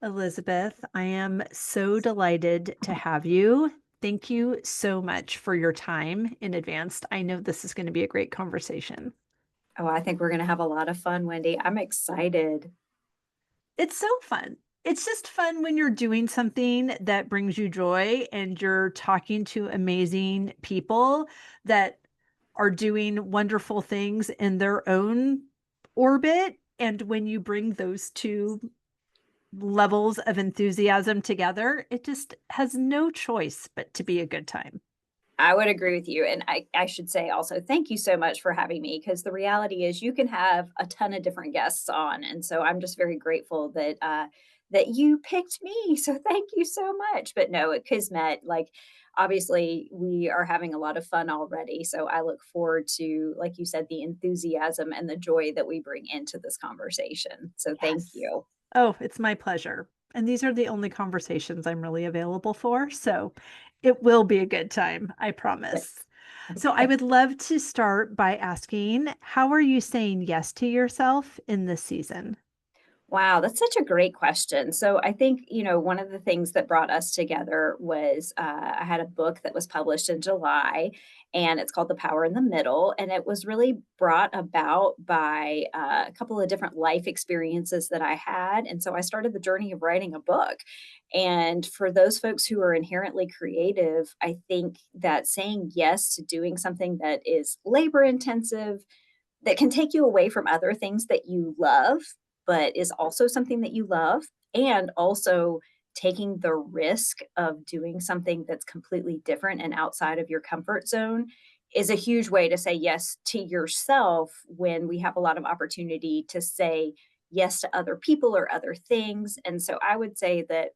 Elizabeth, I am so delighted to have you. Thank you so much for your time in advance. I know this is going to be a great conversation. Oh, I think we're going to have a lot of fun, Wendy. I'm excited. It's so fun. It's just fun when you're doing something that brings you joy and you're talking to amazing people that are doing wonderful things in their own orbit. And when you bring those two levels of enthusiasm together, it just has no choice but to be a good time. I would agree with you. And I should say also, thank you so much for having me because the reality is you can have a ton of different guests on. And so I'm just very grateful that you picked me. So thank you so much. But no, at Kismet, like obviously we are having a lot of fun already. So I look forward to, like you said, the enthusiasm and the joy that we bring into this conversation. So thank Yes. you. Oh, it's my pleasure. And these are the only conversations I'm really available for. So it will be a good time, I Good. promise. So I Okay. would love to start by asking, how are you saying yes to yourself in this season? Wow, that's such a great question. So I think, one of the things that brought us together was I had a book that was published in July, and it's called The Power in the Middle. And it was really brought about by a couple of different life experiences that I had. And so I started the journey of writing a book. And for those folks who are inherently creative, I think that saying yes to doing something that is labor intensive, that can take you away from other things that you love, but is also something that you love, and also taking the risk of doing something that's completely different and outside of your comfort zone is a huge way to say yes to yourself when we have a lot of opportunity to say yes to other people or other things. And so I would say that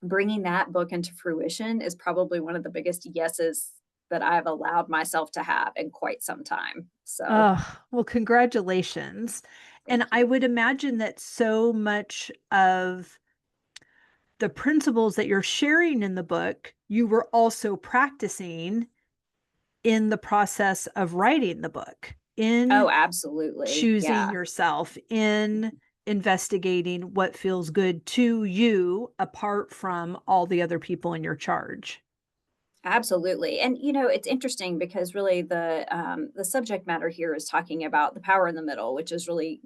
bringing that book into fruition is probably one of the biggest yeses that I've allowed myself to have in quite some time. So Oh, well, congratulations. And thank I you. would imagine that so much of the principles that you're sharing in the book, you were also practicing in the process of writing the book, Oh, in absolutely. choosing Yeah, yourself, in investigating what feels good to you apart from all the other people in your charge. absolutely. And it's interesting because really the subject matter here is talking about the power in the middle, which is really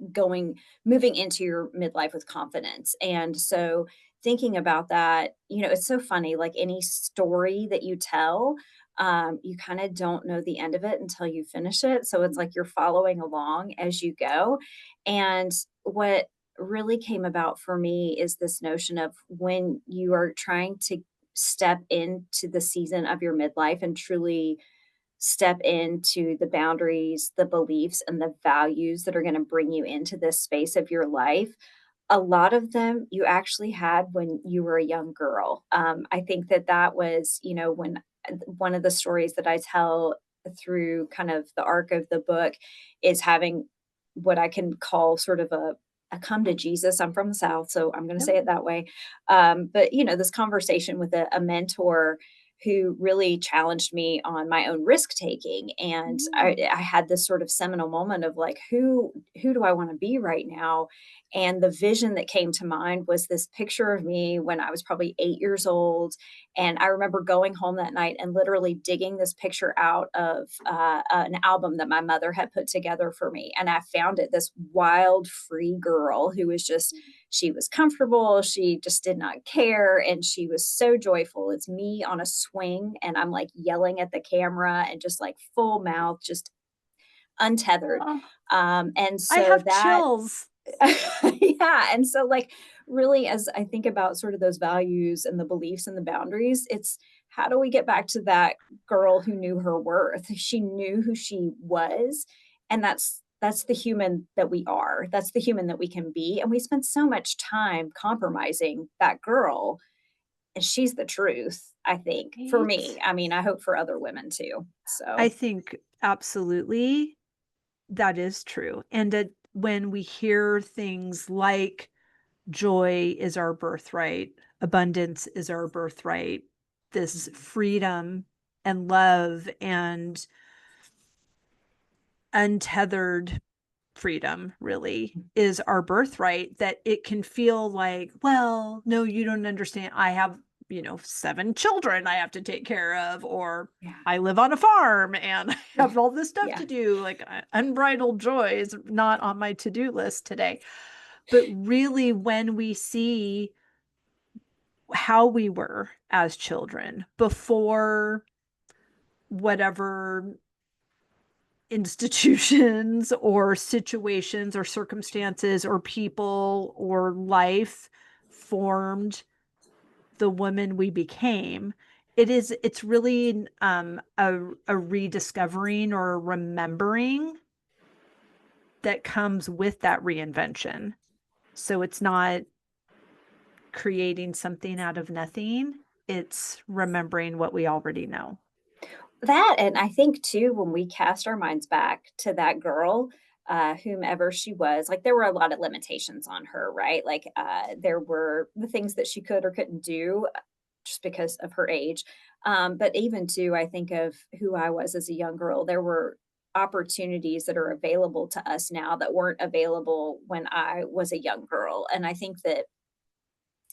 moving into your midlife with confidence. And so thinking about that, it's so funny. Like any story that you tell, you kind of don't know the end of it until you finish it. So it's like you're following along as you go. And what really came about for me is this notion of when you are trying to step into the season of your midlife and truly step into the boundaries, the beliefs, and the values that are going to bring you into this space of your life. A lot of them you actually had when you were a young girl. I think that was, when one of the stories that I tell through kind of the arc of the book is having what I can call sort of a come to Jesus. I'm from the South, so I'm going to Yep. say it that way. But this conversation with a mentor who really challenged me on my own risk taking, and Mm. I had this sort of seminal moment of like, who do I want to be right now? And the vision that came to mind was this picture of me when I was probably 8 years old. And I remember going home that night and literally digging this picture out of an album that my mother had put together for me. And I found it this wild, free girl who was just, she was comfortable. She just did not care. And she was so joyful. It's me on a swing. And I'm like yelling at the camera and just like full mouth, just untethered. Oh, And I so have that chills. yeah, and so, like, really, as I think about sort of those values and the beliefs and the boundaries, it's how do we get back to that girl who knew her worth? She knew who she was, and that's the human that we are. That's the human that we can be, and we spend so much time compromising that girl, and she's the truth, I think, for me. Right? I mean, I hope for other women too. I So, think absolutely that is true. And when we hear things like joy is our birthright, abundance is our birthright, this freedom and love and untethered freedom really is our birthright, that it can feel like, well, no, you don't understand. I have, 7 children I have to take care of, or Yeah. I live on a farm and I have all this stuff Yeah. to do. Like unbridled joy is not on my to-do list today. But really, when we see how we were as children before whatever institutions or situations or circumstances or people or life formed the woman we became, it's really a rediscovering or a remembering that comes with that reinvention. So it's not creating something out of nothing, it's remembering what we already know. That, and I think too, when we cast our minds back to that girl, whomever she was, like there were a lot of limitations on her, right? Like there were the things that she could or couldn't do just because of her age. But even too, I think of who I was as a young girl. There were opportunities that are available to us now that weren't available when I was a young girl. And I think that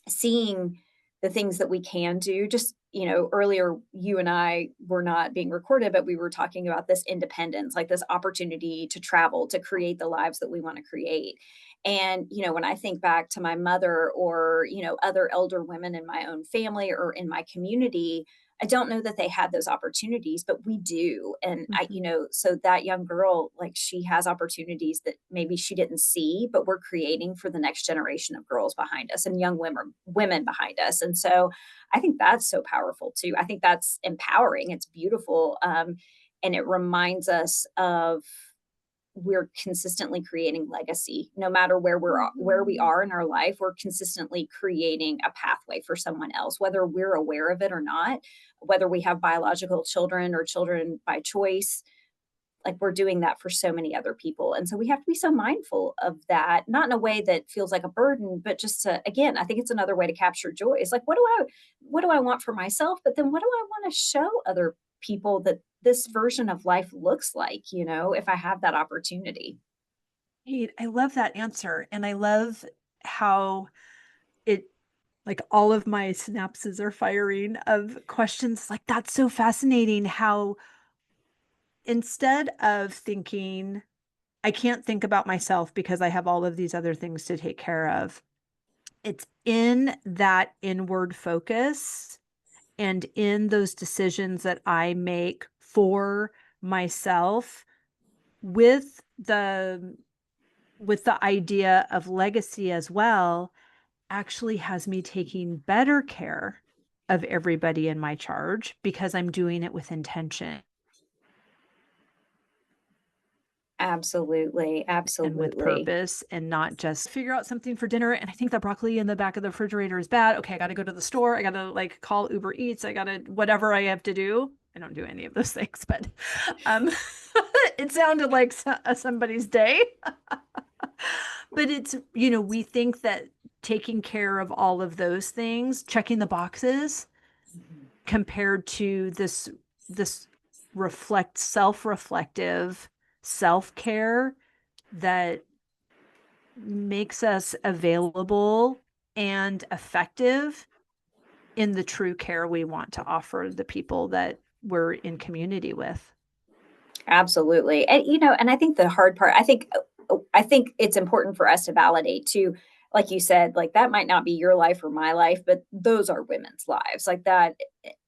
seeing the things that we can do, just earlier you and I were not being recorded, but we were talking about this independence, like this opportunity to travel, to create the lives that we want to create. And when I think back to my mother, or other elder women in my own family or in my community, I don't know that they had those opportunities, but we do. And Mm-hmm. so that young girl, like she has opportunities that maybe she didn't see, but we're creating for the next generation of girls behind us and young women behind us. And so I think that's so powerful too. I think that's empowering. It's beautiful. And it reminds us of we're consistently creating legacy no matter where we Mm-hmm. are in our life. We're consistently creating a pathway for someone else, whether we're aware of it or not, whether we have biological children or children by choice. Like we're doing that for so many other people, and so we have to be so mindful of that, not in a way that feels like a burden, but just to, again, I think it's another way to capture joy. It's like what do I want for myself, but then what do I want to show other people that this version of life looks like, if I have that opportunity. Hey, I love that answer. And I love how it, like, all of my synapses are firing of questions. Like, that's so fascinating how instead of thinking, I can't think about myself because I have all of these other things to take care of, it's in that inward focus and in those decisions that I make for myself with the idea of legacy as well, actually has me taking better care of everybody in my charge because I'm doing it with intention Absolutely, and with absolutely. purpose, and not just figure out something for dinner. And I think the broccoli in the back of the refrigerator is bad. Okay, I got to go to the store. I got to like call Uber Eats. I got to whatever I have to do. I don't do any of those things, but um, it sounded like somebody's day. But it's, we think that taking care of all of those things, checking the boxes, Mhm. compared to this self-reflective self-care that makes us available and effective in the true care we want to offer the people that we're in community with. Absolutely. And and I think the hard part, I think it's important for us to validate too. Like you said, like that might not be your life or my life, but those are women's lives. Like that,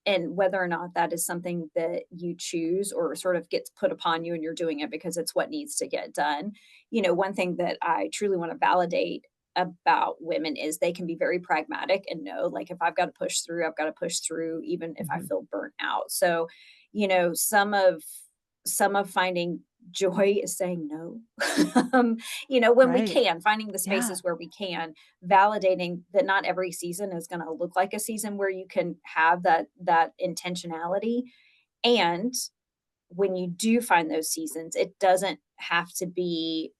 and whether or not that is something that you choose or sort of gets put upon you and you're doing it because it's what needs to get done. One thing that I truly want to validate about women is they can be very pragmatic and know, like, if I've got to push through, I've got to push through, even if I Mhm. feel burnt out. So, some of finding joy is saying no. When we Right. can, finding the Yeah. spaces where we can, validating that not every season is going to look like a season where you can have that intentionality. And when you do find those seasons, it doesn't have to be,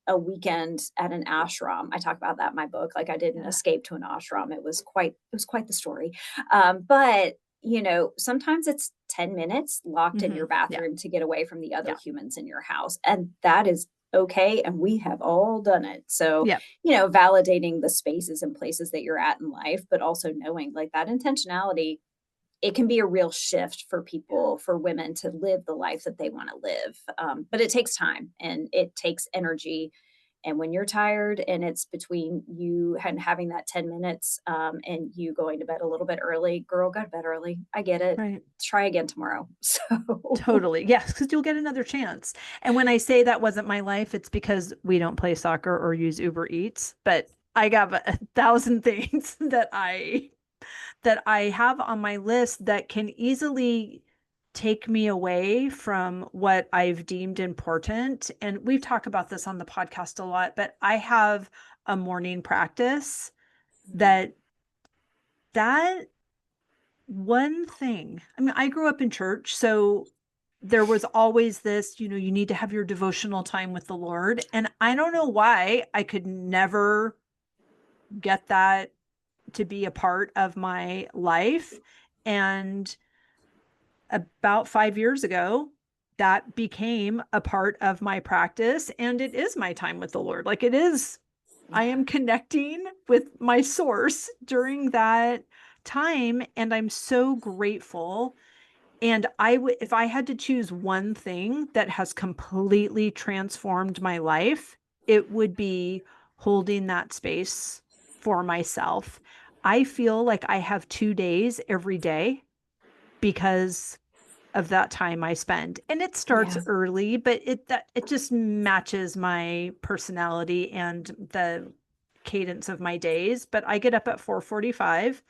a weekend at an ashram. I talk about that in my book. Like I did an Yeah. escape to an ashram. It was quite the story. But sometimes it's 10 minutes locked in your Hmm. Yeah. bathroom to get away from the other Yeah. humans in your house. And that is okay, and we have all done it. So, Yep. validating the spaces and places that you're at in life, but also knowing like that intentionality, it can be a real shift for people, for women to live the life that they want to live. But it takes time and it takes energy. And when you're tired and it's between you and having that 10 minutes and you going to bed a little bit early, girl, go to bed early. I get it. Right. Try again tomorrow. So, Totally. Yes, because you'll get another chance. And when I say that wasn't my life, it's because we don't play soccer or use Uber Eats, but I got a thousand things that I have on my list that can easily take me away from what I've deemed important. And we've talked about this on the podcast a lot, but I have a morning practice that that one thing. I mean, I grew up in church, so there was always this, you need to have your devotional time with the Lord. And I don't know why I could never get that to be a part of my life. And about 5 years ago, that became a part of my practice. And it is my time with the Lord. Like it is, I yeah. am connecting with my source during that time. And I'm so grateful. And if I had to choose one thing that has completely transformed my life, it would be holding that space for myself. I feel like I have 2 days every day because of that time I spend. And it starts Yeah. early, but it just matches my personality and the cadence of my days. But I get up at 4:45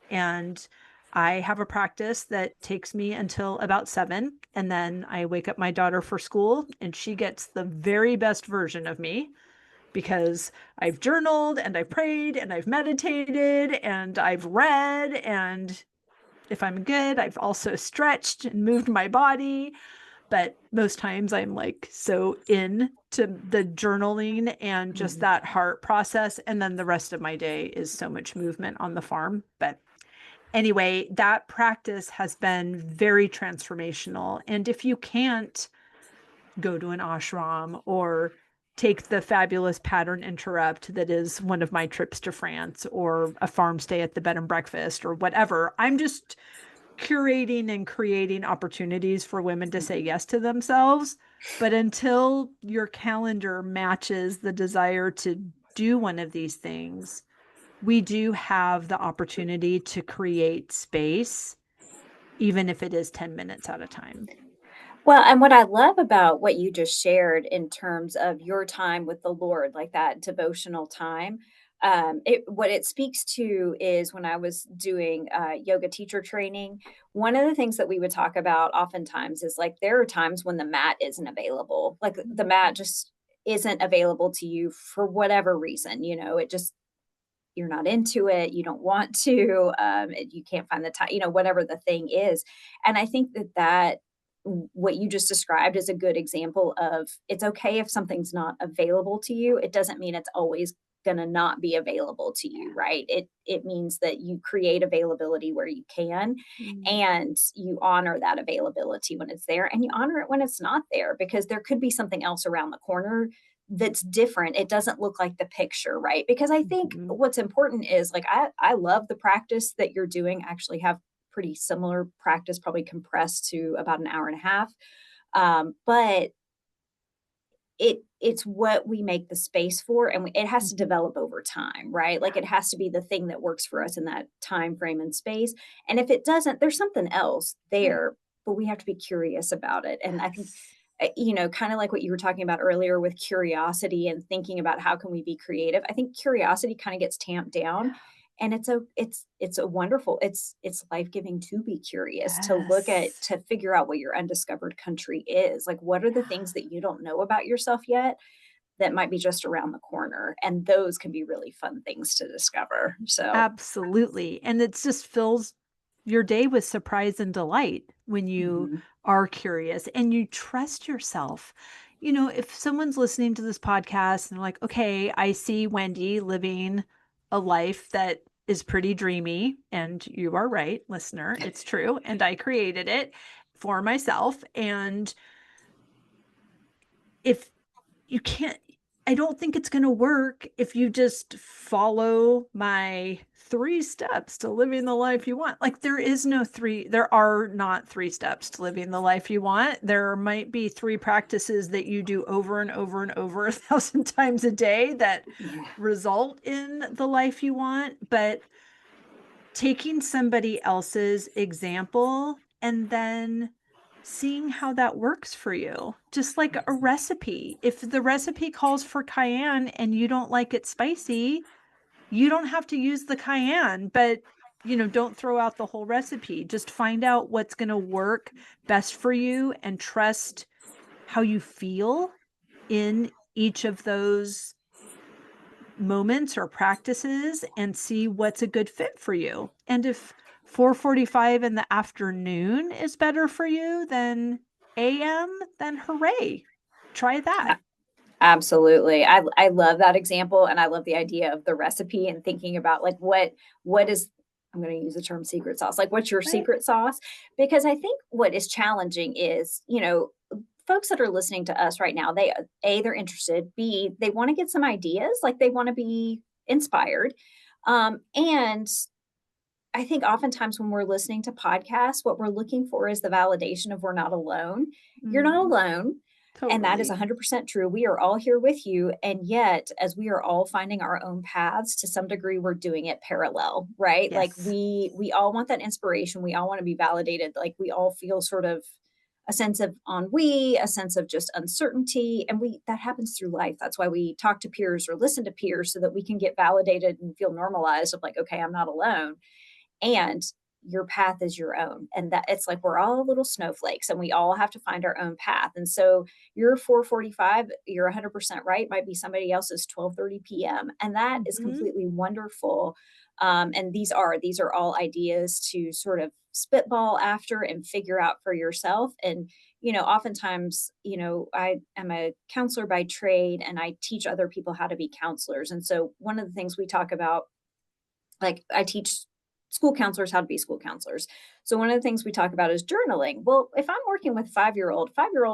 and I have a practice that takes me until about 7. And then I wake up my daughter for school and she gets the very best version of me because I've journaled and I've prayed and I've meditated and I've read, and if I'm good, I've also stretched and moved my body. But most times I'm like so in to the journaling and just Mhm. that heart process. And then the rest of my day is so much movement on the farm. But anyway, that practice has been very transformational. And if you can't go to an ashram or take the fabulous pattern interrupt that is one of my trips to France, or a farm stay at the bed and breakfast, or whatever, I'm just curating and creating opportunities for women to say Mhm. yes to themselves. But until your calendar matches the desire to do one of these things, we do have the opportunity to create space, even if it is 10 minutes at a time. Well, and what I love about what you just shared in terms of your time with the Lord, like that devotional time, what it speaks to is when I was doing yoga teacher training, one of the things that we would talk about oftentimes is like there are times when the mat isn't available, like the mat just isn't available to you for whatever reason, it just you're not into it, you don't want to, you can't find the time, whatever the thing is. And I think what you just described is a good example of it's okay if something's not available to you. It doesn't mean it's always going to not be available to you, right? It means that you create availability where you can, Mm. and you honor that availability when it's there and you honor it when it's not there, because there could be something else around the corner that's different. It doesn't look like the picture, right? Because I think Mhm. what's important is like I love the practice that you're doing. I actually have pretty similar practice, probably compressed to about an hour and a half. But it's what we make the space for, and it has to Mhm. develop over time, right? Like it has to be the thing that works for us in that time frame and space. And if it doesn't, there's something else Right. there, but we have to be curious about it. And I think Yes. kind of like what you were talking about earlier with curiosity and thinking about how can we be creative. I think curiosity kind of gets tamped down, and it's a wonderful, it's life-giving to be curious, to look at, Yes. to figure out what your undiscovered country is. Like what are the things that you don't know about yourself yet that might be just around the corner, and those can be really fun things to discover. So, Absolutely. And it just fills your day with surprise and delight when you mhm. are curious and you trust yourself. If someone's listening to this podcast and they're like, okay, I see Wendy living a life that is pretty dreamy. And you are right, listener, it's true. And I created it for myself. And if you can't, I don't think it's going to work if you just follow my 3 steps to living the life you want. Like there are not 3 steps to living the life you want. There might be 3 practices that you do over and over and over 1,000 times a day that Yeah. result in the life you want. But taking somebody else's example and then seeing how that works for you. Just like a Yes. recipe. If the recipe calls for cayenne and you don't like it spicy, you don't have to use the cayenne, but don't throw out the whole recipe. Just find out what's going to work best for you and trust how you feel in each of those moments or practices and see what's a good fit for you. And if 4:45 in the afternoon is better for you than AM, then hooray. Try that. Absolutely. I love that example, and I love the idea of the recipe and thinking about, like, what is I'm gonna use the term secret sauce, like, what's your Right? secret sauce? Because I think what is challenging is, folks that are listening to us right now, they're interested, B, they wanna get some ideas, like, they wanna be inspired, and I think oftentimes when we're listening to podcasts, what we're looking for is the validation of we're not alone. You're not Mm, alone. And that is totally. 100% true. We are all here with you. And yet, as we are all finding our own paths, to some degree, we're doing it parallel, right? Like Yes. we all want that inspiration. We all want to be validated. Like we all feel sort of a sense of ennui, a sense of just uncertainty. And that happens through life. That's why we talk to peers or listen to peers so that we can get validated and feel normalized of like, okay, I'm not alone, and your path is your own, and that it's like we're all little snowflakes and we all have to find our own path. And so your 4:45, you're 100% right, might be somebody else's 12:30 p.m., and that is Hmm. completely wonderful. And these are all ideas to sort of spitball after and figure out for yourself. And oftentimes, I am a counselor by trade and I teach other people how to be counselors. And so one of the things we talk about, like, I teach school counselors how to be school counselors. So one of the things we talk about is journaling. Well, if I'm working with 5-year old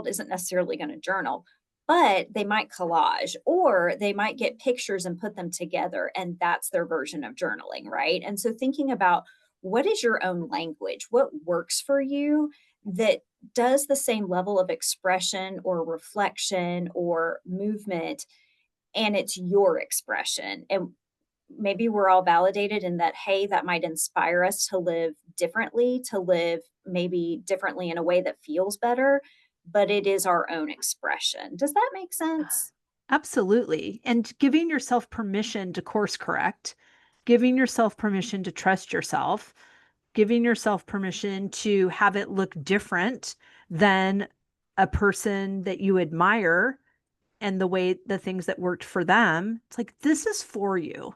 isn't necessarily going to journal, but they might collage or they might get pictures and put them together, and that's their version of journaling, right? And so thinking about what is your own language, what works for you, that does the same level of expression or reflection or movement, and it's your expression. And maybe we're all validated in that, hey, that might inspire us to live differently, to live maybe differently in a way that feels better, but it is our own expression. Does that make sense? Absolutely. And giving yourself permission to course correct, giving yourself permission to trust yourself, giving yourself permission to have it look different than a person that you admire and the things that worked for them. It's like, this is for you.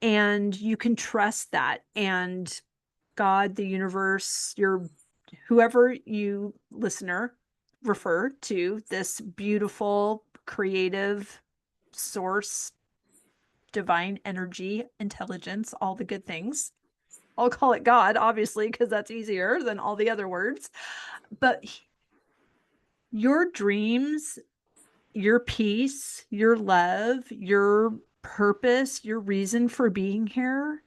And you can trust that. And God, the universe, your whoever you listener refer to, this beautiful, creative source, divine energy, intelligence, all the good things. I'll call it God, obviously, because that's easier than all the other words. But your dreams, your peace, your love, your purpose, your reason for being here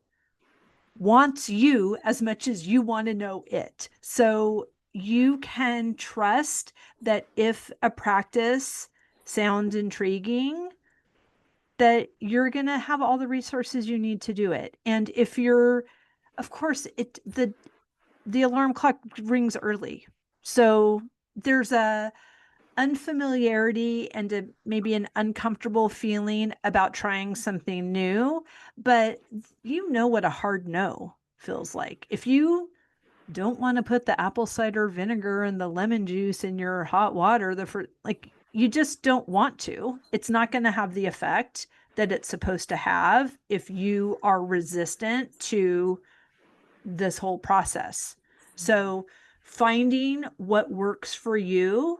wants you as much as you want to know it. So you can trust that if a practice sounds intriguing, that you're going to have all the resources you need to do it. And if you're, of course, the alarm clock rings early. So there's a unfamiliarity and maybe an uncomfortable feeling about trying something new, but you know what a hard no feels like. If you don't want to put the apple cider vinegar and the lemon juice in your hot water, like you just don't want to. It's not going to have the effect that it's supposed to have if you are resistant to this whole process. So finding what works for you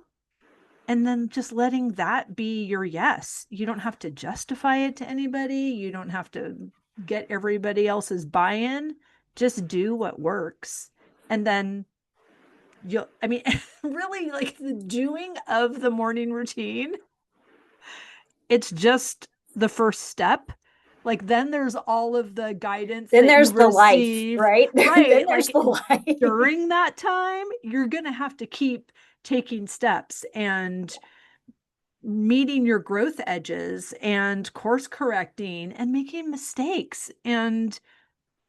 and then just letting that be your yes. You don't have to justify it to anybody. You don't have to get everybody else's buy in. Just do what works. And then I mean, really, like the doing of the morning routine it's just the first step. Like then there's all of the guidance Then that you there's the life, receive, right? Then right? there's Like the life. during that time, you're going to have to keep taking steps and meeting your growth edges and course correcting and making mistakes and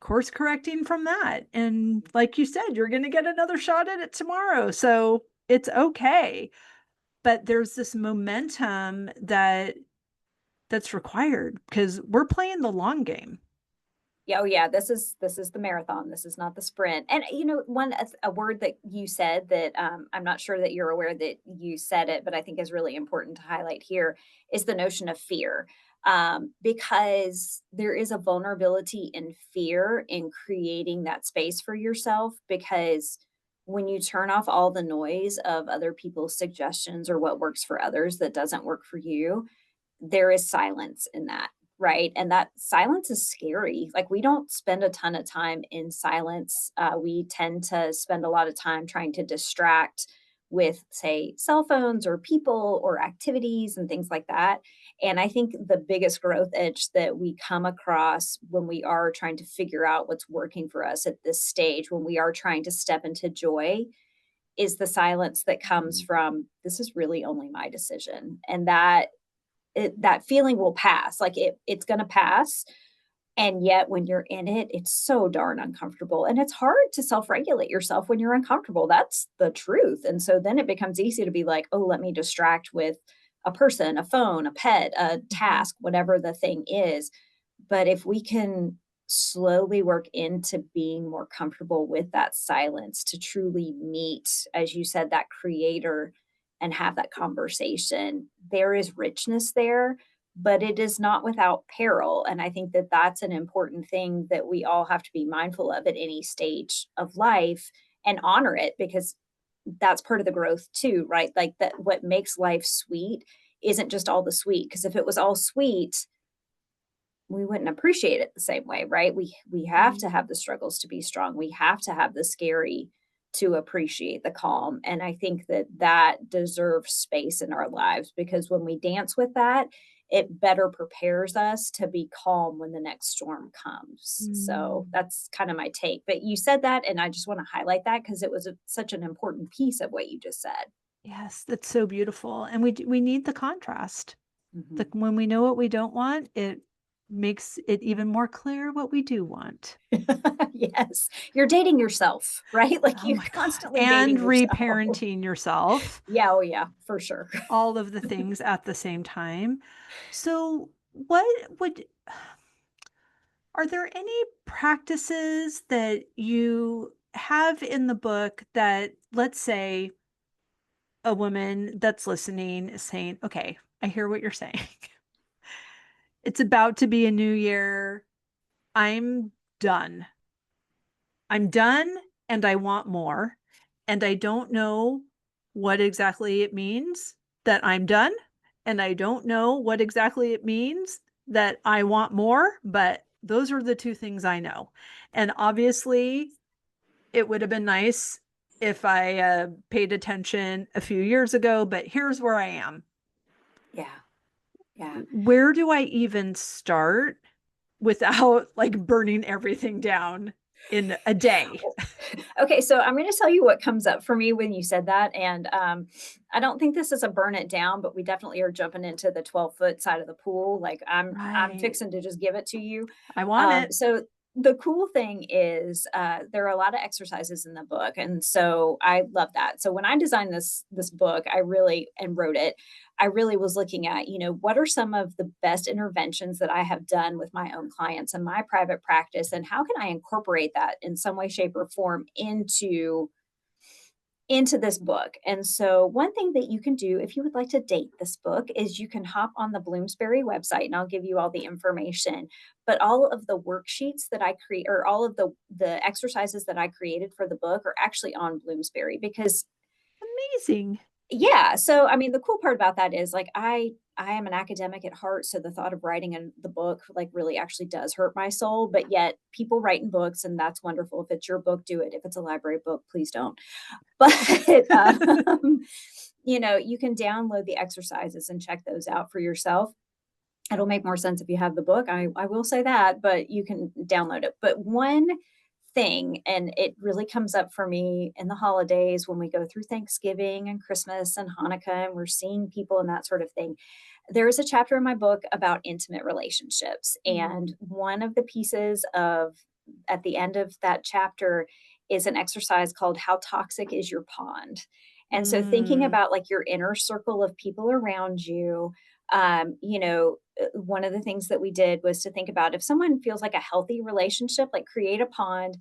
course correcting from that. And like you said, you're going to get another shot at it tomorrow. So it's okay. But there's this momentum that's required because we're playing the long game. Yeah, oh yeah, this is the marathon. This is not the sprint. And one a word that you said that I'm not sure that you're aware that you said it, but I think is really important to highlight here is the notion of fear. Because there is a vulnerability in fear in creating that space for yourself. Because when you turn off all the noise of other people's suggestions or what works for others that doesn't work for you, there is silence in that, right? And that silence is scary. Like, we don't spend a ton of time in silence. We tend to spend a lot of time trying to distract with, say, cell phones or people or activities and things like that. And I think the biggest growth edge that we come across when we are trying to figure out what's working for us at this stage, when we are trying to step into joy, is the silence that comes from, this is really only my decision. And that feeling will pass. Like, it's going to pass. And yet when you're in it, it's so darn uncomfortable, and it's hard to self-regulate yourself when you're uncomfortable. That's the truth. And so then it becomes easy to be like, oh, let me distract with a person, a phone, a pet, a Mhm. task, whatever the thing is. But if we can slowly work into being more comfortable with that silence to truly meet, as you said, that creator and have that conversation, there is richness there, but it is not without peril. And I think that that's an important thing that we all have to be mindful of at any stage of life and honor it, because that's part of the growth too, right? Like, that what makes life sweet isn't just all the sweet, because if it was all sweet, we wouldn't appreciate it the same way, right? We have Right. to have the struggles to be strong. We have to have the scary to appreciate the calm. And I think that that deserves space in our lives, because when we dance with that, it better prepares us to be calm when the next storm comes. So Mm. that's kind of my take. But you said that, and I just want to highlight that because it was such an important piece of what you just said. Yes, that's so beautiful. And we need the contrast. Mhm. The, when we know what we don't want, it makes it even more clear what we do want. Yes, you're dating yourself, right? Like, Oh you my God. constantly And dating yourself. reparenting yourself, Yeah, oh yeah, for sure. all of the things at the same time. So, what would, are there any practices that you have in the book that, let's say, a woman that's listening is saying, okay, I hear what you're saying. It's about to be a new year. I'm done. I'm done and I want more. And I don't know what exactly it means that I'm done. And I don't know what exactly it means that I want more, but those are the two things I know. And obviously, it would have been nice if I paid attention a few years ago, but here's where I am. Yeah, yeah. Where do I even start without like burning everything down in a day? Well, okay, so I'm gonna tell you what comes up for me when you said that, and, I don't think this is a burn it down, but we definitely are jumping into the 12-foot side of the pool. Like, I'm Right. fixing to just give it to you. I want it. So the cool thing is, there are a lot of exercises in the book, and so I love that. So when I designed this book, I really and wrote it, I really was looking at, what are some of the best interventions that I have done with my own clients and my private practice, and how can I incorporate that in some way, shape, or form into this book. And so one thing that you can do if you would like to date this book is you can hop on the Bloomsbury website, and I'll give you all the information. But all of the worksheets that I create, or all of the exercises that I created for the book, are actually on Bloomsbury. Because Amazing. yeah, so I mean, the cool part about that is, like, I am an academic at heart, so the thought of writing in the book, like, really actually does hurt my soul. But yet people write in books, and that's wonderful. If it's your book, do it. If it's a library book, please don't. But you can download the exercises and check those out for yourself. It'll make more sense if you have the book. I will say that, but you can download it. But one thing, and it really comes up for me in the holidays when we go through Thanksgiving and Christmas and Hanukkah, and we're seeing people and that sort of thing. There is a chapter in my book about intimate relationships. And Mm. one of the pieces of at the end of that chapter is an exercise called How Toxic is Your Pond? And so thinking Mm. about like your inner circle of people around you, one of the things that we did was to think about if someone feels like a healthy relationship, like create a pond,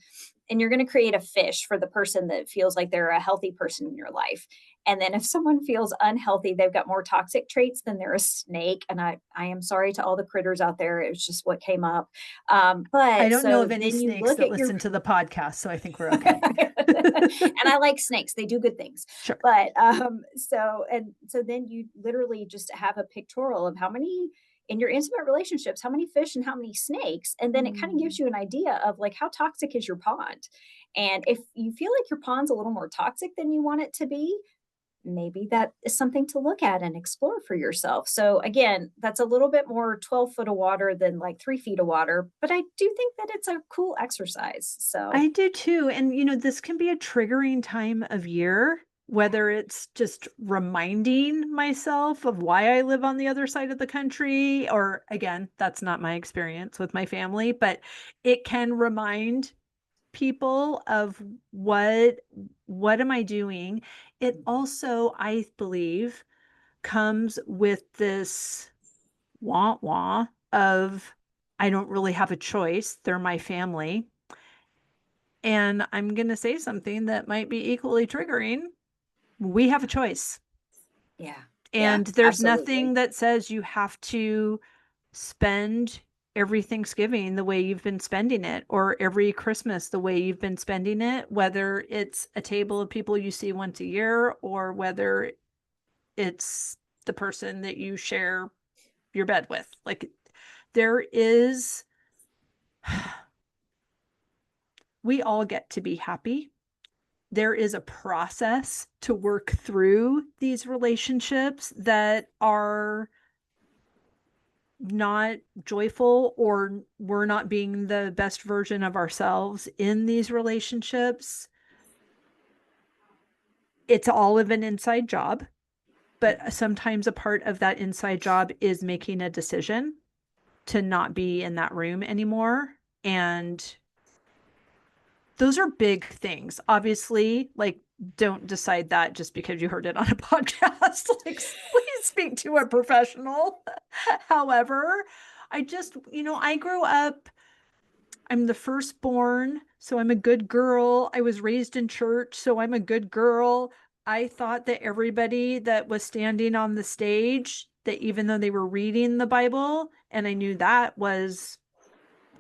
and you're going to create a fish for the person that feels like they're a healthy person in your life. And then if someone feels unhealthy, they've got more toxic traits than they're a snake. And I am sorry to all the critters out there. It was just what came up. I But don't know so of any then you snakes look that at your listen to the podcast, so I think we're okay. and I like snakes. They do good things. Sure. But so then you literally just have a pictorial of how many in your intimate relationships, how many fish and how many snakes. And then it kind of gives Mm. you an idea of like how toxic is your pond. And if you feel like your pond's a little more toxic than you want it to be, maybe that is something to look at and explore for yourself. So again, that's a little bit more 12 foot of water than like 3 feet of water, but I do think that it's a cool exercise. So I do too. And, this can be a triggering time of year, whether it's just reminding myself of why I live on the other side of the country, or again, that's not my experience with my family, but it can remind people of what am I doing? It also, I believe, comes with this wah wah of I don't really have a choice. They're my family. And I'm going to say something that might be equally triggering. We have a choice. yeah, yeah, And there's absolutely. nothing that says you have to spend every Thanksgiving the way you've been spending it, or every Christmas the way you've been spending it, whether it's a table of people you see once a year, or whether it's the person that you share your bed with. Like, there is, we all get to be happy. There is a process to work through these relationships that are not joyful, or we're not being the best version of ourselves in these relationships. It's all of an inside job, but sometimes a part of that inside job is making a decision to not be in that room anymore. And those are big things. Obviously, like, don't decide that just because you heard it on a podcast. Like, please speak to a professional. However, I grew up, I'm the firstborn, so I'm a good girl. I was raised in church, so I'm a good girl. I thought that everybody that was standing on the stage, that even though they were reading the Bible, and I knew that was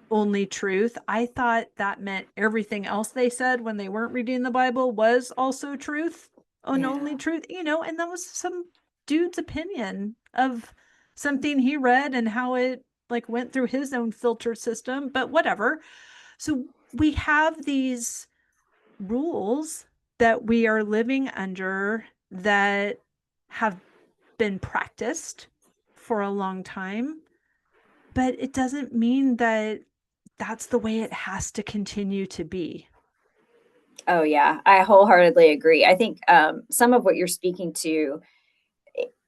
only truth, I thought that meant everything else they said when they weren't reading the Bible was also truth and only Yeah. truth, and that was some dude's opinion of something he read and how it like went through his own filter system, but whatever. So we have these rules that we are living under that have been practiced for a long time, but it doesn't mean that that's the way it has to continue to be. Oh, yeah. I wholeheartedly agree. I think some of what you're speaking to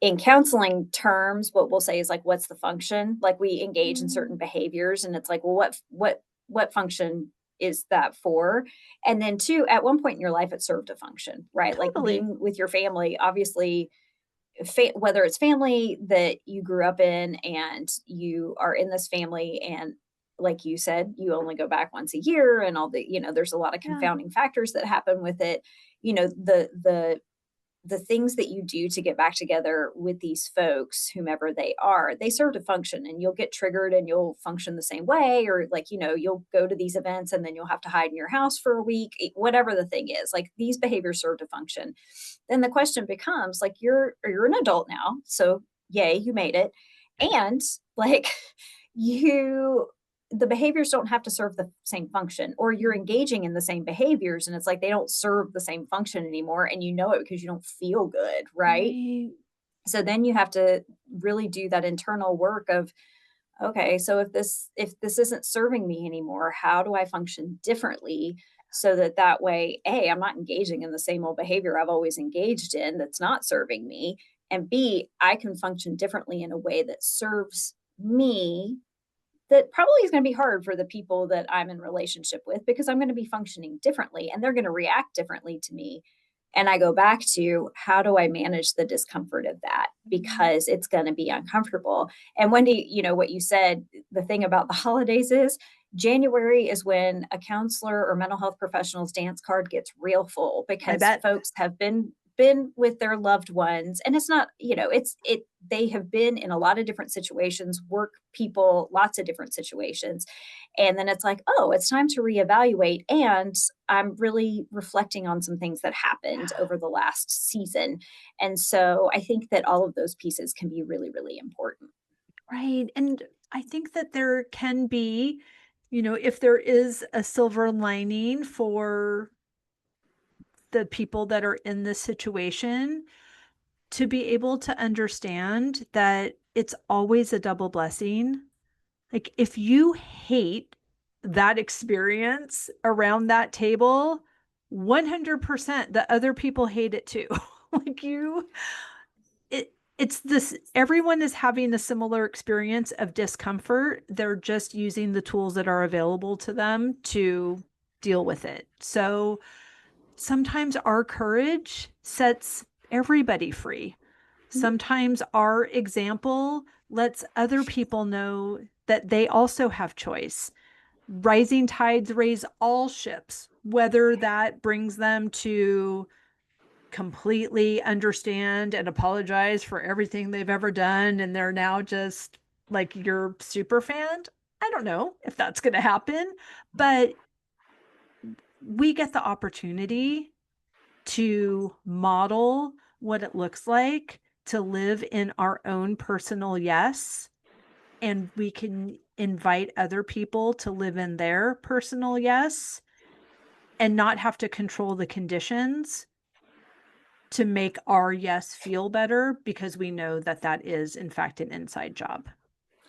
in counseling terms, what we'll say is like, what's the function? Like we engage in certain Mm. behaviors, and it's like, well, what function is that for? And then two, at one point in your life, it served a function, right? Like Totally. being with your family, obviously, whether it's family that you grew up in and you are in this family and like you said you only go back once a year and all the there's a lot of Yeah. confounding factors that happen with it. The things that you do to get back together with these folks, whomever they are, they serve to function, and you'll get triggered and you'll function the same way, or like, you'll go to these events and then you'll have to hide in your house for a week, whatever the thing is, like these behaviors serve to function. Then the question becomes like, you're an adult now. So yay, you made it. And like you the behaviors don't have to serve the same function, or you're engaging in the same behaviors and it's like they don't serve the same function anymore, and you know it because you don't feel good, right? Right. So then you have to really do that internal work of okay, so if this isn't serving me anymore, how do I function differently so that that way, A, I'm not engaging in the same old behavior I've always engaged in that's not serving me, and B, I can function differently in a way that serves me, that probably is going to be hard for the people that I'm in relationship with because I'm going to be functioning differently and they're going to react differently to me. And I go back to how do I manage the discomfort of that because it's going to be uncomfortable. And Wendy, what you said, the thing about the holidays is January is when a counselor or mental health professional's dance card gets real full I because bet. folks have been with their loved ones, and it's not, they have been in a lot of different situations, work people, lots of different situations, and then it's like, oh, it's time to reevaluate, and I'm really reflecting on some things that happened over the last season. And so I think that all of those pieces can be really, really important. Right. And I think that there can be, if there is a silver lining for the people that are in this situation, to be able to understand that it's always a double blessing. Like, if you hate that experience around that table, 100% the other people hate it too. Like, it's this, everyone is having a similar experience of discomfort. They're just using the tools that are available to them to deal with it. So sometimes our courage sets everybody free. Sometimes our example lets other people know that they also have choice. Rising tides raise all ships, whether that brings them to completely understand and apologize for everything they've ever done and they're now just like your super fan. I don't know if that's going to happen, but we get the opportunity to model what it looks like to live in our own personal yes. And we can invite other people to live in their personal yes and not have to control the conditions to make our yes feel better because we know that that is, in fact, an inside job.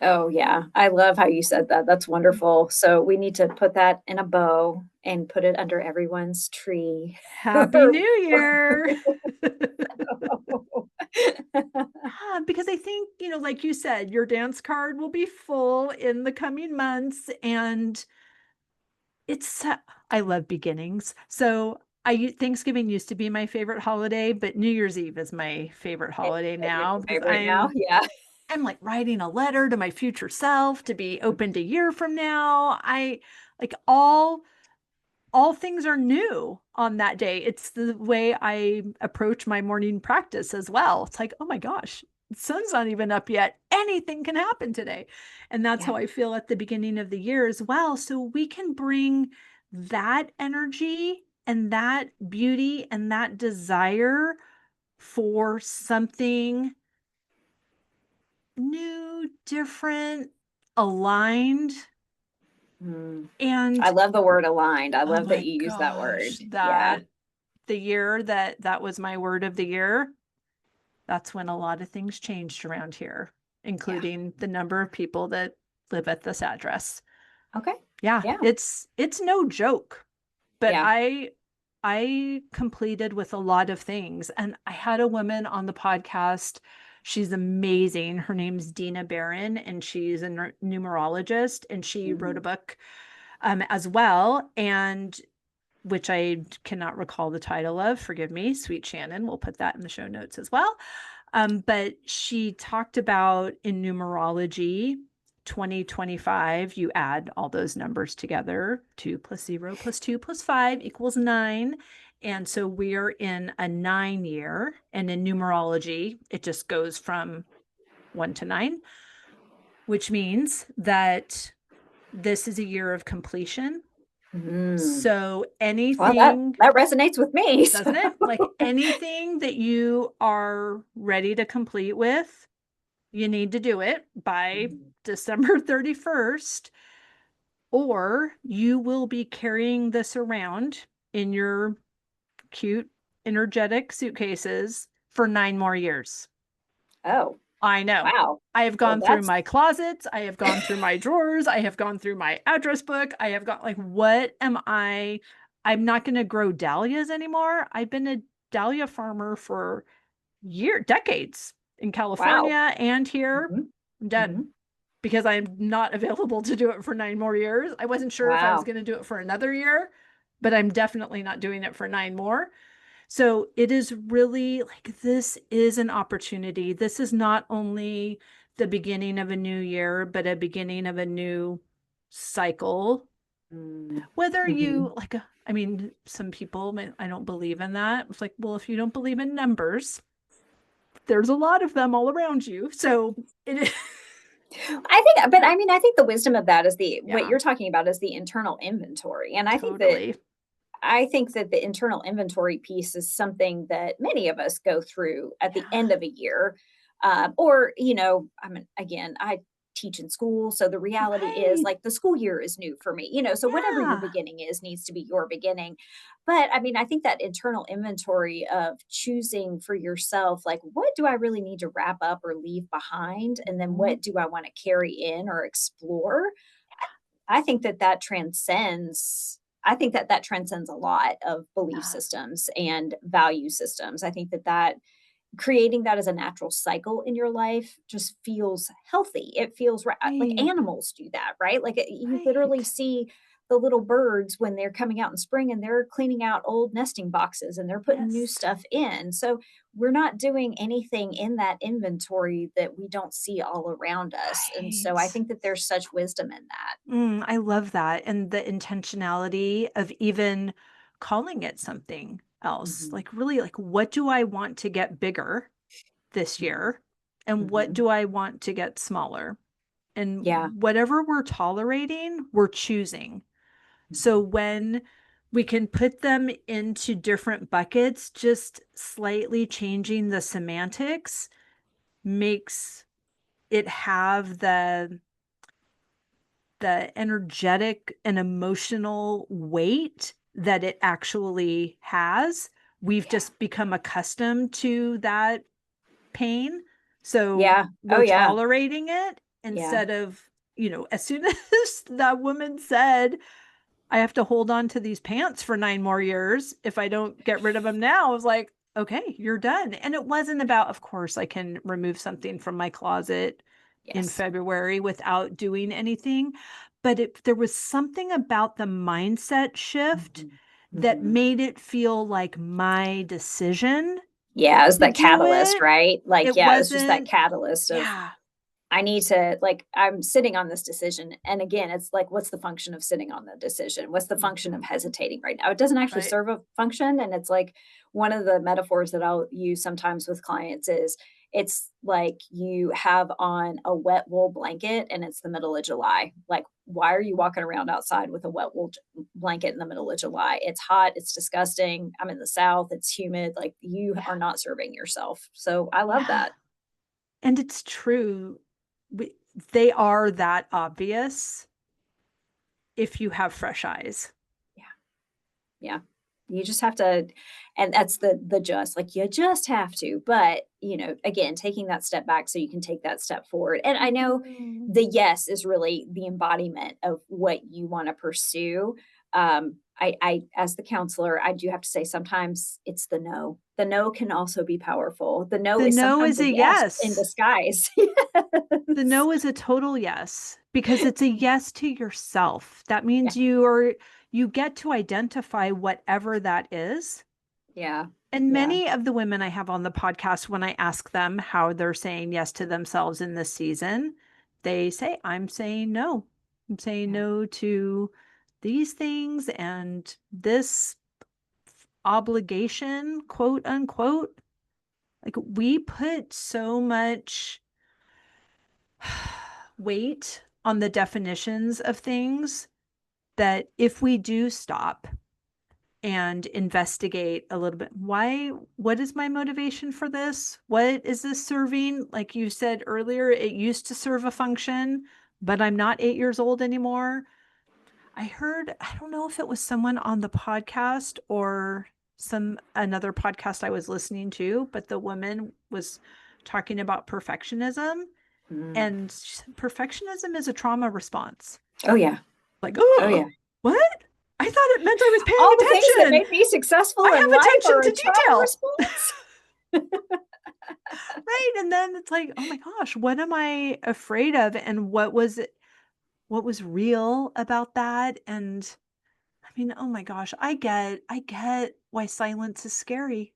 Oh, yeah. I love how you said that. That's wonderful. So we need to put that in a bow and put it under everyone's tree. Happy New Year. Because I think, like you said, your dance card will be full in the coming months. And it's, I love beginnings. So Thanksgiving used to be my favorite holiday, but New Year's Eve is my favorite holiday Is it now your because favorite now? Yeah. I'm like writing a letter to my future self to be opened a year from now. I like all things are new on that day. It's the way I approach my morning practice as well. It's like, oh my gosh, the sun's not even up yet. Anything can happen today. And that's Yeah. how I feel at the beginning of the year as well. So we can bring that energy and that beauty and that desire for something new, different, aligned. Mm. I And love the word aligned. I oh love that my you use that gosh, word. Yeah. that the year that was my word of the year, that's when a lot of things changed around here, Yeah. including the number of people that live at this address. Okay. Yeah, Yeah. it's no joke, but Yeah. I completed with a lot of things. And I had a woman on the podcast. She's amazing. Her name's Dina Barron, and she's a numerologist, and she wrote a Mhm. book as well. And which I cannot recall the title of. Forgive me, sweet Shannon. We'll put that in the show notes as well. But she talked about in numerology, 2025, you add all those numbers together, 2 plus 0 plus 2 plus 5 equals 9. And so we're in a 9 year. And in numerology, it just goes from 1 to 9, which means that this is a year of completion. Mm. So Well, that anything, that resonates with me. So. doesn't it? Like anything that you are ready to complete with, you need to do it by Mhm. December 31st, or you will be carrying this around in your cute, energetic suitcases for 9 more years Oh. I know. Wow. I have Well, gone through that's my closets. I have gone through my drawers. I have gone through my address book. I have got like, what am I? I'm not going to grow dahlias anymore. I've been a dahlia farmer for decades in wow. California and here. Mhm. I'm done Mhm. because I'm not available to do it for 9 more years. I wasn't sure if I was Wow. going to do it for another year, but I'm definitely not doing it for 9 more. So it is really like this is an opportunity. This is not only the beginning of a new year, but a beginning of a new cycle. Mm. Whether you Mhm. like, I mean, some people, I don't believe in that. It's like, well, if you don't believe in numbers, there's a lot of them all around you. So it is, I think, but I mean, I think the wisdom of that is the what yeah, you're talking about is the internal inventory. And totally. I think that the internal inventory piece is something that many of us go through at the Yeah. end of a year. Or, you know, I mean, again, I teach in school. So the reality is Right. like the school year is new for me, you know, so whatever your Yeah. beginning is needs to be your beginning. But I mean, I think that internal inventory of choosing for yourself, like, what do I really need to wrap up or leave behind? And then Mhm. what do I want to carry in or explore? I think that that transcends I think that that transcends a lot of belief Yeah. systems and value systems. I think that that creating that as a natural cycle in your life just feels healthy. It feels right. Like Right. animals do that, right? Like you literally Right. see the little birds when they're coming out in spring and they're cleaning out old nesting boxes and they're putting new Yes. stuff in. So we're not doing anything in that inventory that we don't see all around us. And so I Right. think that there's such wisdom in that. I love that. And the intentionality of even calling it something else. Mhm, Like, really, like, what do I want to get bigger this mhm, year? And what mhm. do I want to get smaller? Yeah. And whatever we're tolerating, we're choosing. So Mhm. when we can put them into different buckets, just slightly changing the semantics makes it have the energetic and emotional weight that it actually has. We've Yeah. just become accustomed to that pain. So Yeah. Oh, we're yeah. tolerating it Yeah. instead of, as soon as that woman said, I have to hold on to these pants for 9 more years. If I don't get rid of them now, I was like, okay, you're done. And it wasn't about, of course, I can remove something from my closet in Yes. February without doing anything. But there was something about the mindset shift Mhm. that Mhm. made it feel like my decision Yeah, it's to that do catalyst, it. right? Like, It yeah, it's just that wasn't, catalyst of yeah, I need to like I'm sitting on this decision. And again, it's like, what's the function of sitting on the decision? What's the function of mhm, hesitating right now? It doesn't actually right. serve a function. And it's like one of the metaphors that I'll use sometimes with clients is it's like you have on a wet wool blanket and it's the middle of July. Like, why are you walking around outside with a wet wool blanket in the middle of July? It's hot, it's disgusting. I'm in the South, it's humid. Like, you Yeah, are not serving yourself. So I love yeah. that. And it's true. We, they are that obvious if you have fresh eyes. Yeah. Yeah. You just have to and that's the just, like, you just have to, but, you know, again, taking that step back so you can take that step forward, and I know Mhm. the yes is really the embodiment of what you wanna pursue. I as the counselor, I do have to say sometimes it's the no. The no can also be powerful. The no The is no sometimes is a a yes in yes. disguise. The Yes. no is a total yes because it's a yes to yourself. That means Yeah, you get to identify whatever that is. yeah, And yeah, many of the women I have on the podcast, when I ask them how they're saying yes to themselves in this season, they say, I'm saying no. I'm saying yeah, no to these things and this obligation, quote unquote. Like we put so much weight on the definitions of things that if we do stop and investigate a little bit, what is my motivation for this? What is this serving? Like you said earlier, it used to serve a function, but I'm not 8 years old anymore. I heard, I don't know if it was someone on the podcast or some another podcast I was listening to, but the woman was talking about perfectionism, Mm. and perfectionism is a trauma response. Oh, yeah. Like, Oh, oh, yeah. what? I thought it meant I was paying All the things that attention. made me successful I in have life attention are a to trauma detail. response. Right. And then it's like, oh my gosh, what am I afraid of? And what was real about that? And I mean, oh my gosh, I get why silence is scary.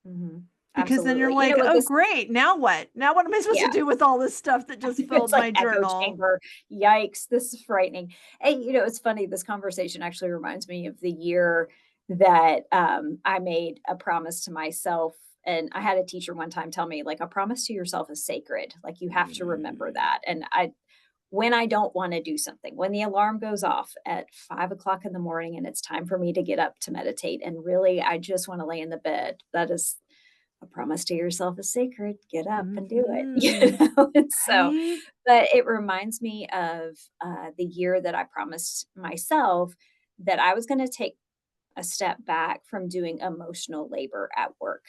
Mhm. Because then you're Absolutely. You know, like, like oh this, great, now what? Now what am I supposed to yeah. do with all this stuff that just It's filled like my echo journal? chamber. Yikes, this is frightening. And, it's funny, this conversation actually reminds me of the year that, I made a promise to myself, and I had a teacher one time tell me, like, "A promise to yourself is sacred, like, you have to remember Mm. that." And when I don't wanna do something, when the alarm goes off at 5 o'clock in the morning and it's time for me to get up to meditate, and really I just wanna lay in the bed, that is a promise to yourself is sacred. Get up and do it, Mhm. And so, Right? but it reminds me of, the year that I promised myself that I was gonna take a step back from doing emotional labor at work.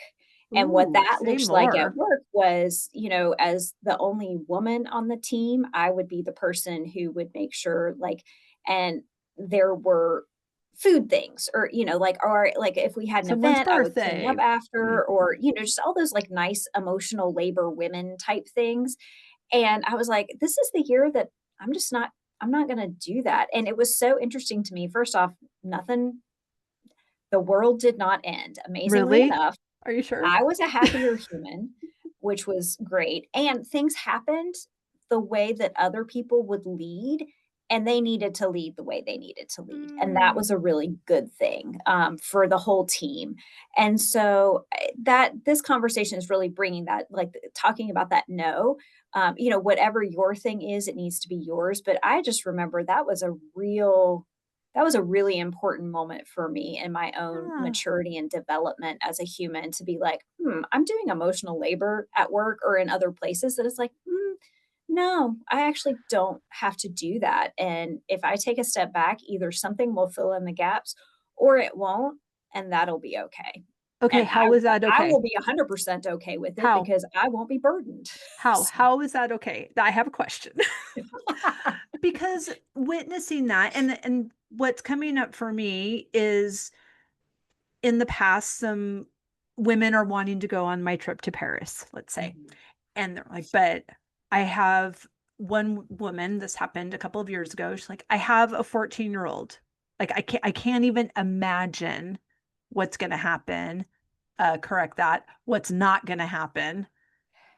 And what Ooh, that say looks like at more. work was, as the only woman on the team, I would be the person who would make sure, like, and there were food things, or, like if we had an Someone's event, I would clean up birthday. after, Mhm. or, just all those like nice emotional labor women type things. And I was like, this is the year that I'm just not, I'm not going to do that. And it was so interesting to me. First off, nothing, the world did not end, amazingly Really? enough. Are you sure? I was a happier human, which was great, and things happened the way that other people would lead, and they needed to lead the way they needed to lead, and that was a Mm. really good thing, for the whole team. And so, that this conversation is really bringing that, like, talking about that no, whatever your thing is, it needs to be yours, but I just remember that was a really important moment for me in my own Yeah. maturity and development as a human, to be like, I'm doing emotional labor at work or in other places that it's like, no, I actually don't have to do that. And if I take a step back, either something will fill in the gaps or it won't, and that'll be okay. Okay, And how is that I will okay? be 100% okay with it How? because I won't be burdened. How? So, How is that okay? I have a question. Because witnessing that and what's coming up for me is in the past, some women are wanting to go on my trip to Paris, let's say. Mhm. And they're like, but I have one woman, this happened a couple of years ago. She's like, I have a 14-year-old. Like I can't even imagine what's gonna happen. Correct that. What's not gonna happen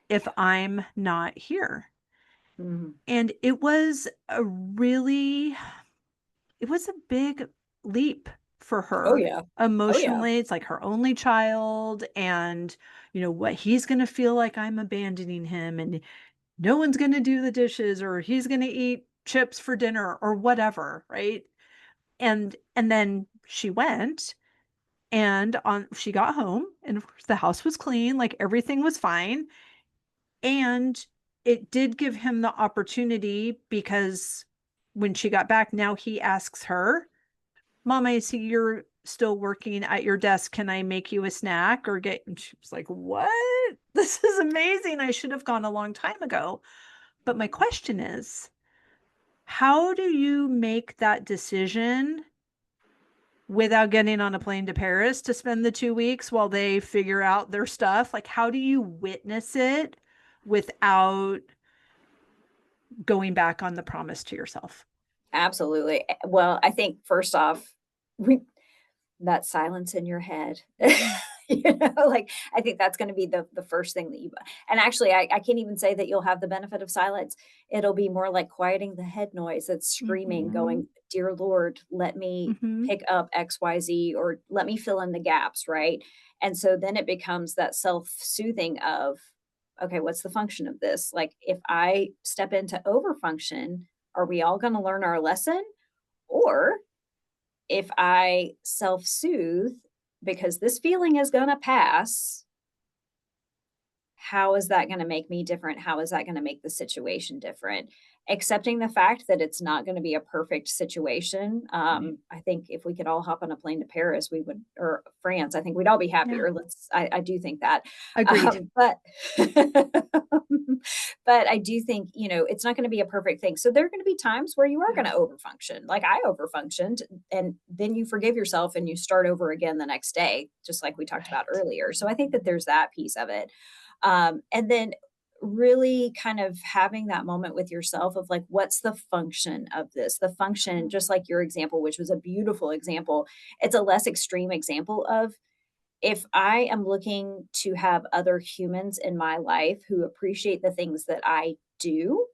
if I'm not here. Mhm. And it was a big leap for Oh her yeah. Oh yeah. emotionally. It's like her only child, and what he's going to feel like I'm abandoning him, and no one's going to do the dishes, or he's going to eat chips for dinner or whatever, right? And then she went, and on she got home, and of course the house was clean, like everything was fine. And it did give him the opportunity, because when she got back, now he asks her, Mom, I see you're still working at your desk. Can I make you a snack or get? And she was like, What? This is amazing. I should have gone a long time ago. But my question is, how do you make that decision without getting on a plane to Paris to spend the 2 weeks while they figure out their stuff? Like, how do you witness it without going back on the promise to yourself? Absolutely. Well, I think first off, we that silence in your head. Mhm. Like, I think that's gonna be the first thing that you, and actually, I can't even say that you'll have the benefit of silence. It'll be more like quieting the head noise that's screaming, Mhm. going, "Dear Lord, let me Mhm. pick up XYZ, or let me fill in the gaps," right? And so then it becomes that self-soothing of, "Okay, what's the function of this? Like, if I step into overfunction, are we all gonna learn our lesson? Or if I self-soothe, because this feeling is gonna pass, how is that going to make me different? How is that going to make the situation different? Accepting the fact that it's not going to be a perfect situation. Right. I think if we could all hop on a plane to Paris, we would, or France, I think we'd all be Yeah. happier. I do think that. Agreed. But, but I do think, you know, it's not going to be a perfect thing. So there are going to be times where you are going Yeah. to overfunction. Like I overfunctioned, and then you forgive yourself and you start over again the next day, just like we talked about Right. earlier. So I think that there's that piece of it. And then really kind of having that moment with yourself of like, what's the function of this? The function, just like your example, which was a beautiful example, it's a less extreme example of if I am looking to have other humans in my life who appreciate the things that I do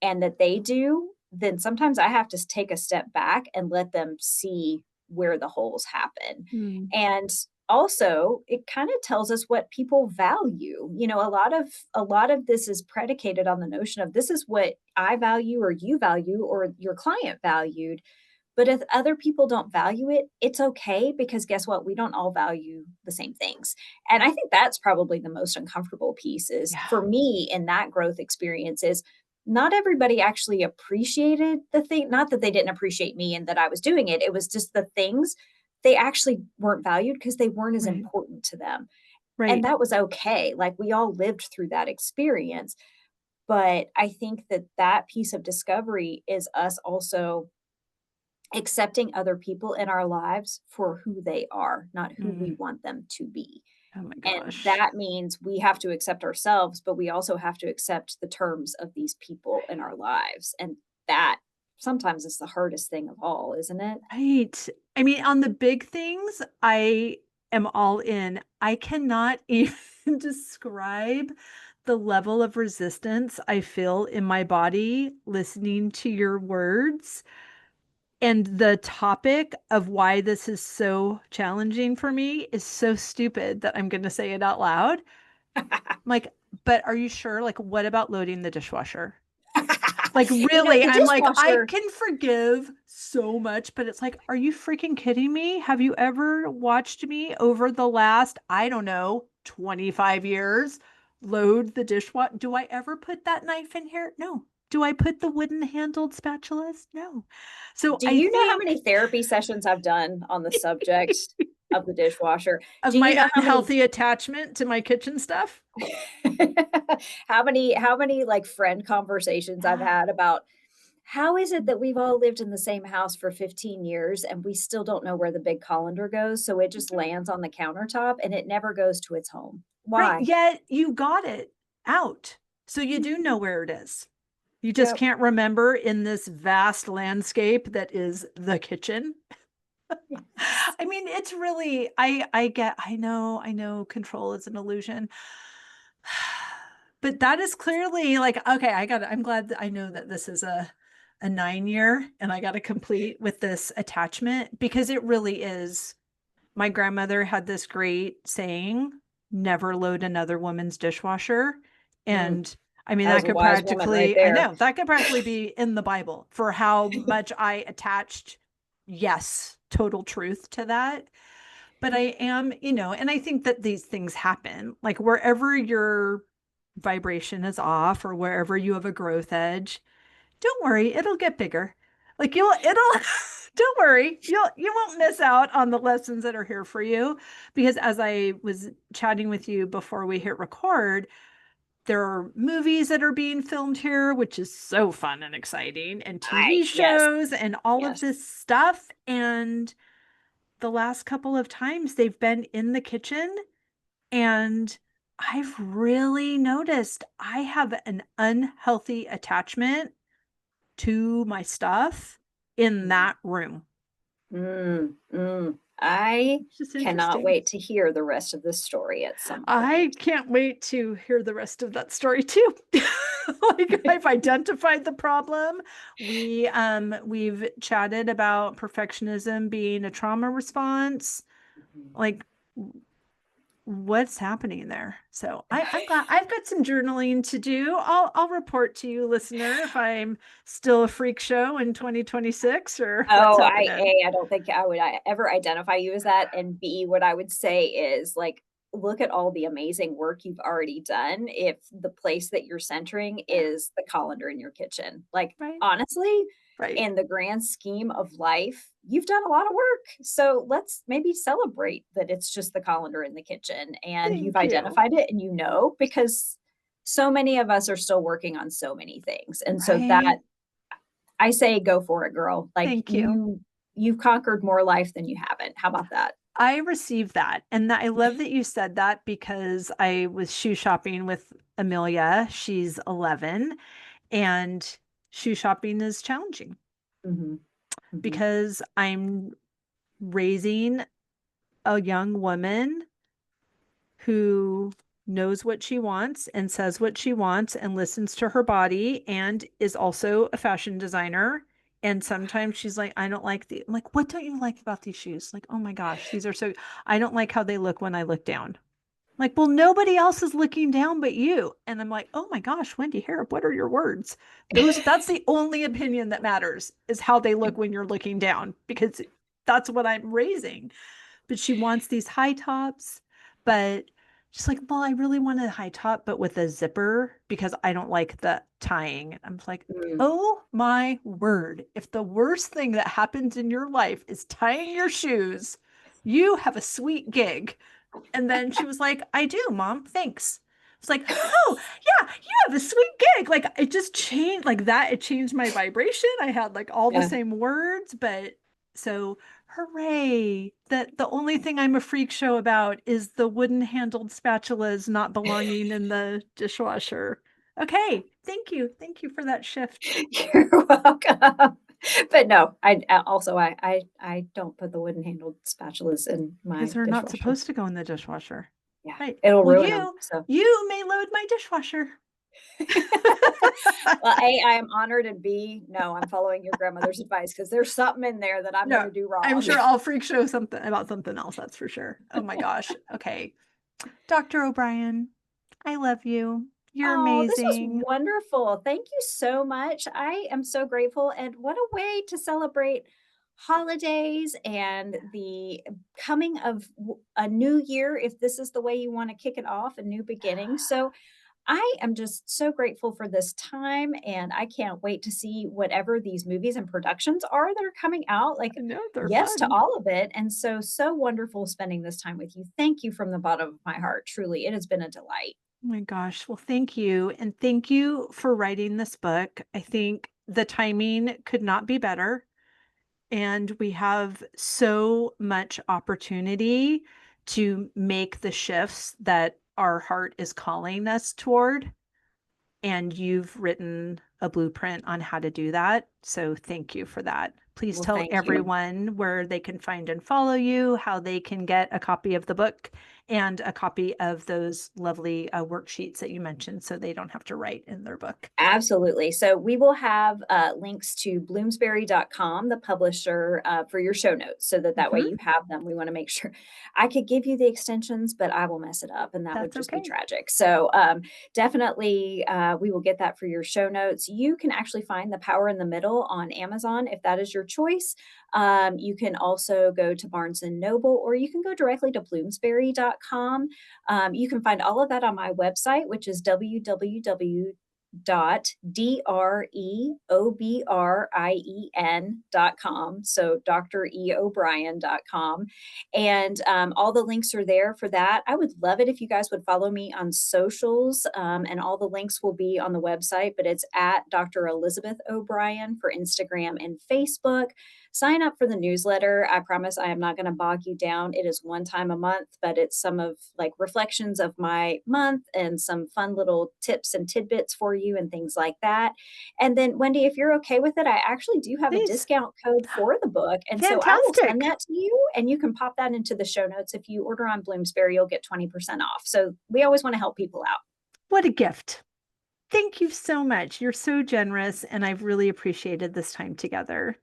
and that they do, then sometimes I have to take a step back and let them see where the holes happen. Mm, And also, it kind of tells us what people value. You know, a lot of this is predicated on the notion of this is what I value or you value or your client valued. But if other people don't value it, it's okay because guess what? We don't all value the same things. And I think that's probably the most uncomfortable piece is yeah. for me in that growth experience is not everybody actually appreciated the thing. Not that they didn't appreciate me and that I was doing it. It was just the things they actually weren't valued because they weren't as Right. important to them. And Right. that was okay. Like we all lived through that experience. But I think that that piece of discovery is us also accepting other people in our lives for who they are, not who we Mm. want them to be. Oh my And gosh. that means we have to accept ourselves, but we also have to accept the terms of these people in our lives. And that sometimes is the hardest thing of all, isn't it? Right. I mean, on the big things, I am all in. I cannot even describe the level of resistance I feel in my body listening to your words and the topic of why this is so challenging for me is so stupid that I'm going to say it out loud. Like, but are you sure? Like, what about loading the dishwasher? Like, You know, really, the I'm like, I dishwasher. can forgive so much, but it's like, are you freaking kidding me? Have you ever watched me over the last, I don't know, 25 years load the dishwasher? Do I ever put that knife in here? No. Do I put the wooden handled spatulas? No. So Do I you know how many think therapy sessions I've done on the subject of the dishwasher? of Do you my know how many unhealthy attachment to my kitchen stuff. how many like friend conversations I've Yeah. had about how is it that we've all lived in the same house for 15 years and we still don't know where the big colander goes, so it just lands on the countertop and it never goes to its home? Right. Why? Yet you got it out. So you do Mhm. know where it is. You just Yep. can't remember in this vast landscape that is the kitchen. Yes. I mean, it's really I know control is an illusion. But that is clearly like, okay, I'm glad that I know that this is a 9 year and I got to complete with this attachment because it really is. My grandmother had this great saying, never load another woman's dishwasher. Mm, And I mean, that was that a could wise woman right practically, I there. know, that could practically be in the Bible for how much I attached, yes, total truth to that. But I am, and I think that these things happen. Like wherever your vibration is off or wherever you have a growth edge, don't worry, it'll get bigger. Like it'll don't worry. You won't miss out on the lessons that are here for you because as I was chatting with you before we hit record, there are movies that are being filmed here, which is so fun and exciting, and TV Yes. shows and all of Yes. this stuff. And the last couple of times they've been in the kitchen, and I've really noticed I have an unhealthy attachment to my stuff in Mhm. that room. I It's just cannot interesting. wait to hear the rest of this story at some I point. can't wait to hear the rest of that story too. Like I've identified the problem. We've chatted about perfectionism being a trauma response. Mhm. Like what's happening there? So I'm glad I've got some journaling to do. I'll report to you, listener, if I'm still a freak show in 2026 or what's Oh, happening. I don't think I would ever identify you as that, and B, what I would say is, like, look at all the amazing work you've already done if the place that you're centering Yeah. is the colander in your kitchen. Like, Right. honestly, Right. in the grand scheme of life, you've done a lot of work. So let's maybe celebrate that it's just the colander in the kitchen and you've Thank you. identified it and you know, because so many of us are still working on so many things. And so that Right. I say go for it, girl. Like Thank you. you've conquered more life than you haven't. How about that? I received that. And I love that you said that because I was shoe shopping with Amelia. She's 11, and shoe shopping is challenging Mhm. Mhm. because I'm raising a young woman who knows what she wants and says what she wants and listens to her body and is also a fashion designer. And sometimes she's like, I don't like the, I'm like, what don't you like about these shoes? Like, oh my gosh, these are so, I don't like how they look when I look down. Like, well, nobody else is looking down but you. And I'm like, oh my gosh, Wendy Harrop, what are your words? That's the only opinion that matters is how they look when you're looking down, because that's what I'm raising. But she wants these high tops, but she's like, well, I really want a high top, but with a zipper because I don't like the tying. And I'm like, Mm, oh my word. If the worst thing that happens in your life is tying your shoes, you have a sweet gig. And then she was like, I do, mom. Thanks. It's like, oh, yeah, you have a sweet gig. Like it just changed like that. It changed my vibration. I had like all the yeah. same words, but so hooray. That the only thing I'm a freak show about is the wooden handled spatulas not belonging in the dishwasher. Okay. Thank you. Thank you for that shift. You're welcome. But no, I don't put the wooden handled spatulas in Because my they're not dishwasher. supposed to go in the dishwasher. Yeah, Right. it'll Well, ruin them. So you may load my dishwasher. well, A, I am honored, and B, no, I'm following your grandmother's advice because there's something in there that I'm No, gonna do I'm wrong. sure I'll freak show something about something else. That's for sure. Oh my gosh. Okay. Dr. O'Brien, I love you. You're Oh, this was amazing. wonderful. Thank you so much. I am so grateful. And what a way to celebrate holidays and the coming of a new year, if this is the way you want to kick it off, a new beginning. So I am just so grateful for this time. And I can't wait to see whatever these movies and productions are that are coming out. Like, I know they're yes to fun. all of it. And so, so wonderful spending this time with you. Thank you from the bottom of my heart. Truly, it has been a delight. Oh my gosh. Well, thank you. And thank you for writing this book. I think the timing could not be better. And we have so much opportunity to make the shifts that our heart is calling us toward. And you've written a blueprint on how to do that. So thank you for that. Please Well, tell thank you. everyone where they can find and follow you, how they can get a copy of the book and a copy of those lovely worksheets that you mentioned so they don't have to write in their book. Absolutely. So we will have links to bloomsbury.com, the publisher, for your show notes so that that way Hmm. you have them. We want to make sure I could give you the extensions, but I will mess it up and that would That's just be okay. tragic. So definitely we will get that for your show notes. You can actually find The Power in the Middle on Amazon if that is your choice. You can also go to Barnes and Noble or you can go directly to bloomsbury.com. You can find all of that on my website, which is www.dreobrien.com. So dreobrien.com. And all the links are there for that. I would love it if you guys would follow me on socials. And all the links will be on the website, but it's at Dr. Elizabeth O'Brien for Instagram and Facebook. Sign up for the newsletter. I promise I am not going to bog you down. It is one time a month, but it's some of like reflections of my month and some fun little tips and tidbits for you and things like that. And then, Wendy, if you're okay with it, I actually do have a Please. discount code for the book. And so I will send Fantastic. that to you and you can pop that into the show notes. If you order on Bloomsbury, you'll get 20% off. So we always want to help people out. What a gift. Thank you so much. You're so generous, and I've really appreciated this time together.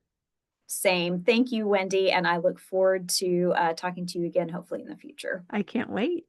Same. Thank you, Wendy. And I look forward to talking to you again, hopefully in the future. I can't wait.